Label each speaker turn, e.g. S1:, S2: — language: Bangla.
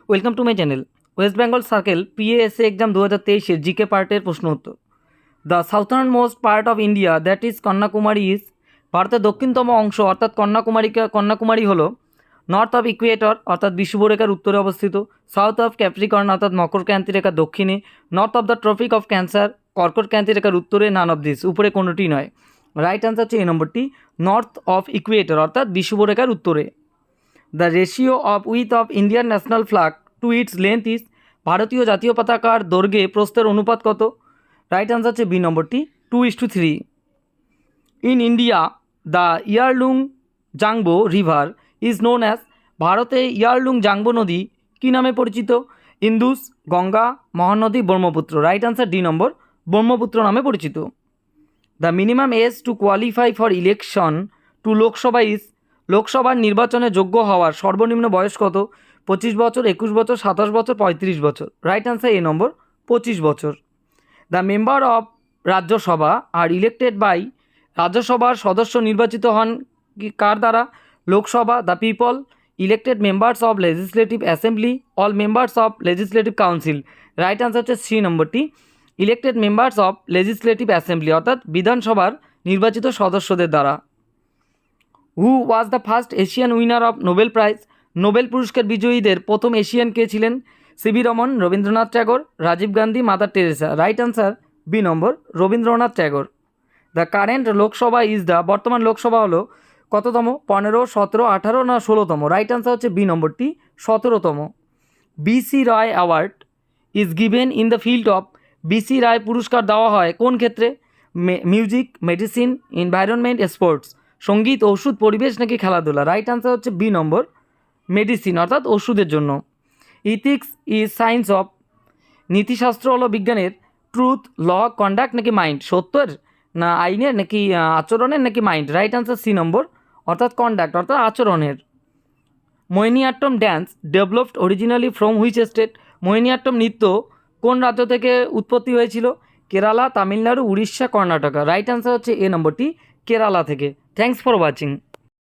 S1: Welcome to my channel. West Bengal circle PASA exam 2023 GK পার্টের প্রশ্ন উত্তর। The southern most part of India that is Kanyakumari is, ভারতের দক্ষিণতম অংশ অর্থাৎ কন্যাকুমারী হলো নর্থ অফ ইকুয়েটর অর্থাৎ বিষুবরেখার উত্তরে অবস্থিত, সাউথ অফ ক্যাপ্রিকর্ন অর্থাৎ মকরক্রান্তি রেখার দক্ষিণে, north of the tropic of cancer কর্কটক্রান্তি রেখার উত্তরে, নান অফ দিস উপরে কোনোটি নয়। রাইট আনসার হচ্ছে এ নম্বরটি, নর্থ অফ ইকুয়েটর অর্থাৎ বিষুবরেখার উত্তরে। The ratio of width of Indian national flag to its length is, ভারতীয় জাতীয় পতাকার দৈর্ঘ্যে প্রস্থের অনুপাত কত? রাইট আনসার হচ্ছে বি নম্বরটি, 2:3। In India the Yarlung Zangbo river is known as, ভারতে ইয়ারলুং জাংবো নদী কী নামে পরিচিত? Indus, Ganga, Mahanadi, Brahmaputra. Right answer D নম্বর, ব্রহ্মপুত্র নামে পরিচিত। The minimum age to qualify for election to Lok Sabha is, লোকসভার নির্বাচনে যোগ্য হওয়ার সর্বনিম্ন বয়স কত? 25 বছর, 21 বছর, 27 বছর, 35 বছর। রাইট আনসার এ নম্বর, 25 বছর। The member of Rajya Sabha are elected by, রাজ্যসভার সদস্য নির্বাচিত হন কার দ্বারা? Lok Sabha, the people, elected members of legislative assembly, all members of legislative council. Right answer হচ্ছে সি নম্বরটি, elected members of legislative assembly অর্থাৎ বিধানসভার নির্বাচিত সদস্যদের দ্বারা। Who was the first Asian winner of Nobel prize, Nobel পুরস্কার বিজয়ীদের প্রথম এশিয়ান কে ছিলেন? CV Raman, Rabindranath Tagore, Rajiv Gandhi, mother Teresa. Right answer B নম্বর, Rabindranath Tagore. The current Lok Sabha is the, বর্তমান লোকসভা হলো কততম? 15, 17, 18 না 16তম? রাইট আনসার হচ্ছে বি নম্বরটি, 17তম। BC Roy award is given in the field of, BC Roy পুরস্কার দেওয়া হয় কোন ক্ষেত্রে? Music, medicine, environment, sports. সঙ্গীত, ওষুধ, পরিবেশ নাকি খেলাধুলা? রাইট আনসার হচ্ছে বি নম্বর, মেডিসিন অর্থাৎ ওষুধের জন্য। ইথিক্স ইজ সায়েন্স অফ, নীতিশাস্ত্র হলো বিজ্ঞানের। ট্রুথ, ল, কন্ডাক্ট নাকি মাইন্ড, সত্যের না আইনের নাকি আচরণের নাকি মাইন্ড? রাইট আনসার সি নম্বর অর্থাৎ কন্ডাক্ট অর্থাৎ আচরণের। Mohiniyattam dance developed originally from which state, Mohiniyattam নৃত্য কোন রাজ্য থেকে উৎপত্তি হয়েছিল? কেরালা, তামিলনাড়ু, উড়িষ্যা, কর্ণাটকা। রাইট আনসার হচ্ছে এ নম্বরটি, কেরালা থেকে। Thanks for watching.